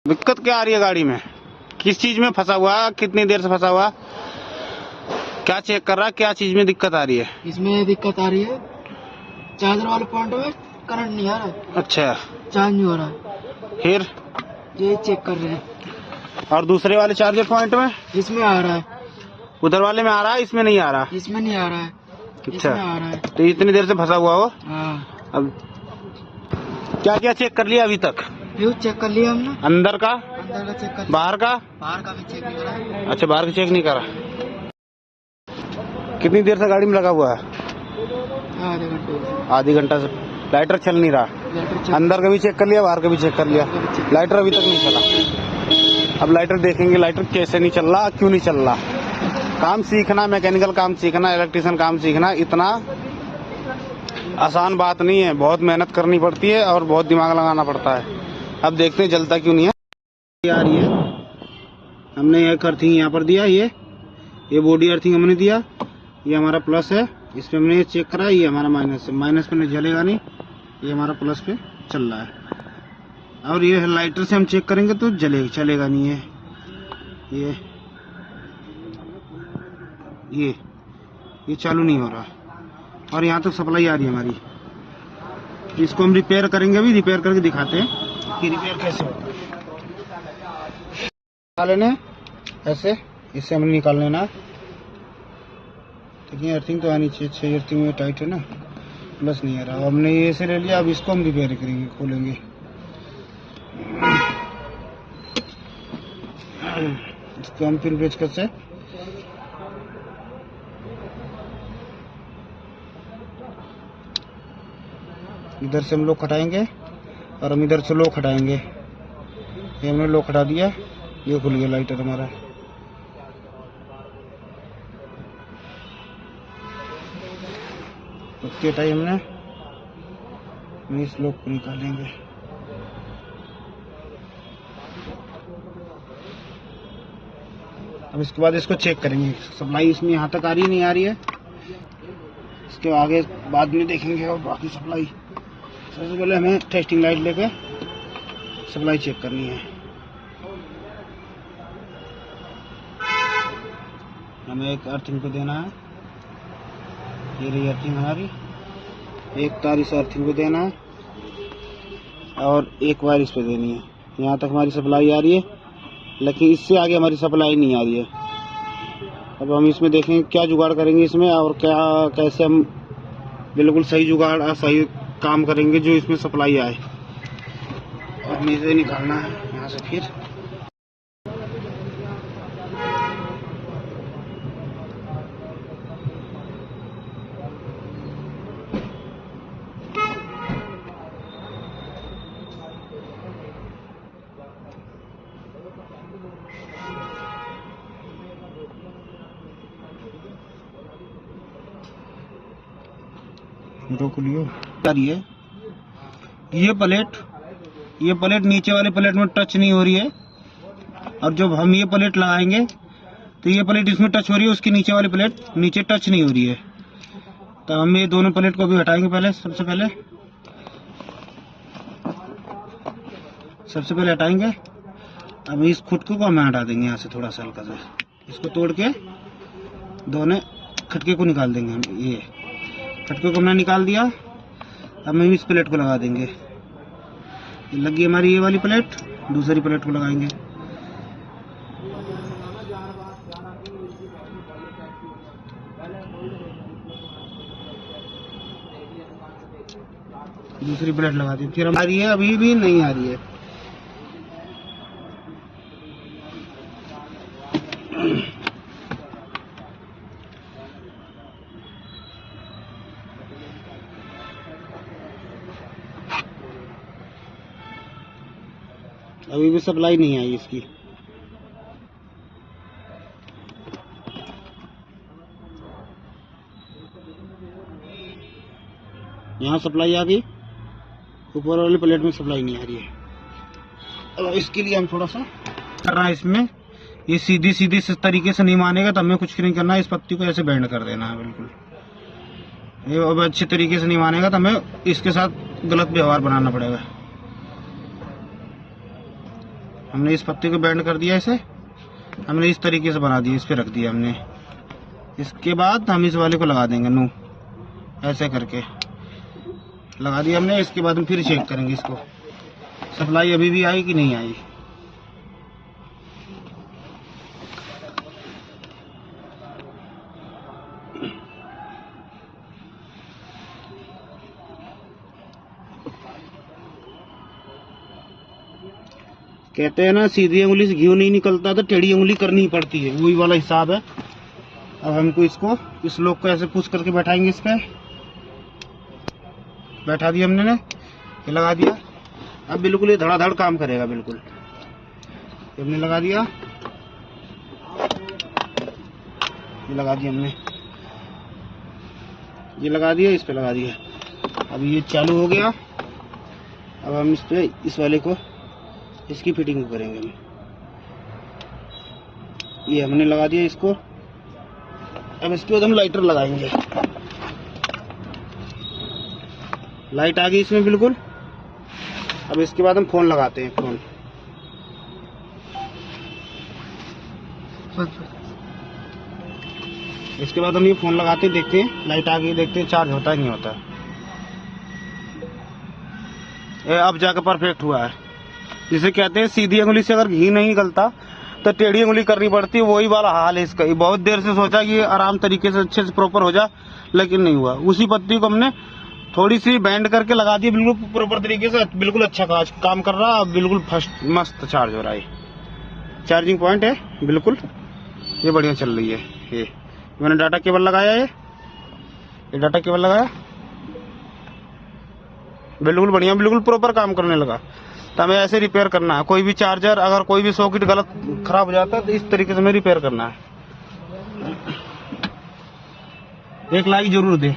दिक्कत क्या आ रही है गाड़ी में? किस चीज में फंसा हुआ? कितनी देर से फंसा हुआ? क्या चेक कर रहा है? क्या चीज में दिक्कत आ रही है? इसमें दिक्कत आ रही है, चार्जर वाले पॉइंट में करंट नहीं आ रहा है। अच्छा, चार्ज नहीं हो रहा है, फिर ये चेक कर रहे हैं। और दूसरे वाले चार्जर पॉइंट में? इसमें आ रहा है, उधर वाले में आ रहा है, इसमें नहीं आ रहा? इसमें नहीं आ रहा है, अच्छा, इसमें आ रहा है। तो इतनी देर से फंसा हुआ हो? हाँ। अब क्या क्या चेक कर लिया अभी तक? फ्यूज चेक कर लिया हमने, अंदर का, अंदर का चेक कर लिया, बाहर का? बाहर का भी चेक नहीं करा है। अच्छा, बाहर का चेक नहीं करा। कितनी देर से गाड़ी में लगा हुआ है? आधे घंटे से। आधी घंटा से लाइटर चल नहीं रहा। अंदर का भी चेक कर लिया, बाहर का भी चेक कर लिया, लाइटर अभी तक नहीं चला। अब लाइटर देखेंगे, लाइटर कैसे नहीं चल रहा, क्यों नहीं चल रहा। काम सीखना, मैकेनिकल काम सीखना, इलेक्ट्रिशियन काम सीखना इतना आसान बात नहीं है। बहुत मेहनत करनी पड़ती है और बहुत दिमाग लगाना पड़ता है। अब देखते हैं जलता क्यों नहीं है। आ रही है, हमने एक अर्थिंग यहाँ पर दिया, ये बॉडी अर्थिंग हमने दिया, ये हमारा प्लस है, इस पे हमने चेक करा, ये हमारा माइनस है। माइनस पे नहीं जलेगा नहीं, ये हमारा प्लस पे चल रहा है। और ये लाइटर से हम चेक करेंगे तो चलेगा नहीं है। ये चालू नहीं हो रहा और यहाँ तक सप्लाई आ रही है हमारी। इसको हम रिपेयर करेंगे, अभी रिपेयर करके दिखाते हैं कि रिपेयर कैसे होता है। निकाल लेना ऐसे, इससे हमने निकाल लेना। देखिए अर्थिंग तो आनी चाहिए, अर्थिंग में टाइट है ना, प्लस नहीं आ रहा। हमने ये से ले लिया, अब इसको हम रिपेयर करेंगे, खोलेंगे। इसको हम फिर पेचकस से इधर से हम लोग हटाएंगे और हम इधर से लोग हटाएंगे। ये हमने लोग हटा दिया, ये खुल गया लाइटर हमारा। उसके टाइम हमने इस लोग को निकालेंगे। अब इसके बाद इसको चेक करेंगे, सप्लाई इसमें यहाँ तक आ रही है नहीं आ रही है। इसके आगे बाद में देखेंगे और बाकी सप्लाई। सबसे पहले हमें टेस्टिंग लाइट लेके सप्लाई चेक करनी है। हमें एक अर्थिंग को देना है, ये रही अर्थिंग हमारी। एक तार इस अर्थिंग को देना है और एक वायर इस पे देनी है। यहाँ तक हमारी सप्लाई आ रही है, लेकिन इससे आगे हमारी सप्लाई नहीं आ रही है। अब हम इसमें देखेंगे क्या जुगाड़ करेंगे इसमें, और क्या कैसे हम बिल्कुल सही जुगाड़ और सही काम करेंगे जो इसमें सप्लाई आए। और नीचे निकालना है यहाँ से फिर। रोक लियो। ये प्लेट नीचे वाले प्लेट में टच नहीं हो रही है, और जब हम ये प्लेट लगाएंगे तो ये प्लेट इसमें टच हो रही है, उसकी नीचे वाली प्लेट नीचे टच नहीं हो रही है। तो हम ये दोनों प्लेट को भी हटाएंगे। सबसे पहले हटाएंगे। अब इस खुटके को हम हटा देंगे यहाँ से, थोड़ा सा हल्का सा इसको तोड़ के दोनों खटके को निकाल देंगे। हम ये खटके को हमने निकाल दिया। अब हम इस प्लेट को लगा देंगे। लगी हमारी ये वाली प्लेट, दूसरी प्लेट को लगाएंगे। दूसरी प्लेट लगा दी। फिर हम आ रही है, अभी भी नहीं आ रही है। अभी भी सप्लाई नहीं आई इसकी। यहाँ सप्लाई आ गई, ऊपर वाली प्लेट में सप्लाई नहीं आ रही है। अब इसके लिए हम थोड़ा सा कर रहा है इसमें। ये सीधी इस तरीके से नहीं मानेगा तो हमें कुछ नहीं करना है। इस पत्ती को ऐसे बेंड कर देना है बिल्कुल। ये अब अच्छे तरीके से नहीं मानेगा तो हमें इसके साथ गलत व्यवहार बनाना पड़ेगा। हमने इस पत्ती को बैंड कर दिया, इसे हमने इस तरीके से बना दिया, इस पे रख दिया हमने। इसके बाद हम इस वाले को लगा देंगे नू, ऐसे करके लगा दिया हमने। इसके बाद हम फिर चेक करेंगे इसको, सप्लाई अभी भी आई कि नहीं आई। कहते हैं ना, सीधी उंगली से घी नहीं निकलता, तो टेढ़ी उंगली करनी पड़ती है, वही वाला हिसाब है। अब हमको इसको, इस लोग को ऐसे पुश करके बैठाएंगे, इस पे बैठा दिया हमने ने, ये लगा दिया। अब बिल्कुल ये धड़ाधड़ काम करेगा, बिल्कुल हमने लगा दिया, ये लगा दिया हमने, ये लगा दिया, इस पे लगा दिया। अब ये चालू हो गया। अब हम इस पे इस वाले को, इसकी फिटिंग करेंगे हम। ये हमने लगा दिया इसको। अब इसके बाद हम लाइटर लगाएंगे। लाइट आ गई इसमें बिल्कुल। अब इसके बाद हम फोन लगाते हैं, फोन। इसके बाद हम ये फोन लगाते हैं, देखते हैं लाइट आ गई, देखते हैं चार्ज होता है नहीं होता। अब जाकर परफेक्ट हुआ है। जिसे कहते हैं सीधी उंगली से अगर घी नहीं निकलता तो टेढ़ी उंगली करनी पड़ती है, वही वाला हाल है इसका। बहुत देर से सोचा कि आराम तरीके से अच्छे से प्रॉपर हो जा, लेकिन नहीं हुआ। उसी पत्ती को हमने थोड़ी सी बैंड करके लगा दी, बिल्कुल प्रॉपर तरीके से, बिल्कुल अच्छा काम कर रहा, बिल्कुल फर्स्ट मस्त चार्ज हो रहा है। चार्जिंग पॉइंट है बिल्कुल, ये बढ़िया चल रही है। ये मैंने डाटा केबल लगाया है, ये डाटा केबल लगाया, बिल्कुल बढ़िया, बिल्कुल प्रॉपर काम करने लगा। तो हमें ऐसे रिपेयर करना है। कोई भी चार्जर, अगर कोई भी सॉकेट गलत खराब हो जाता है तो इस तरीके से हमें रिपेयर करना है। एक लाइक जरूर दे।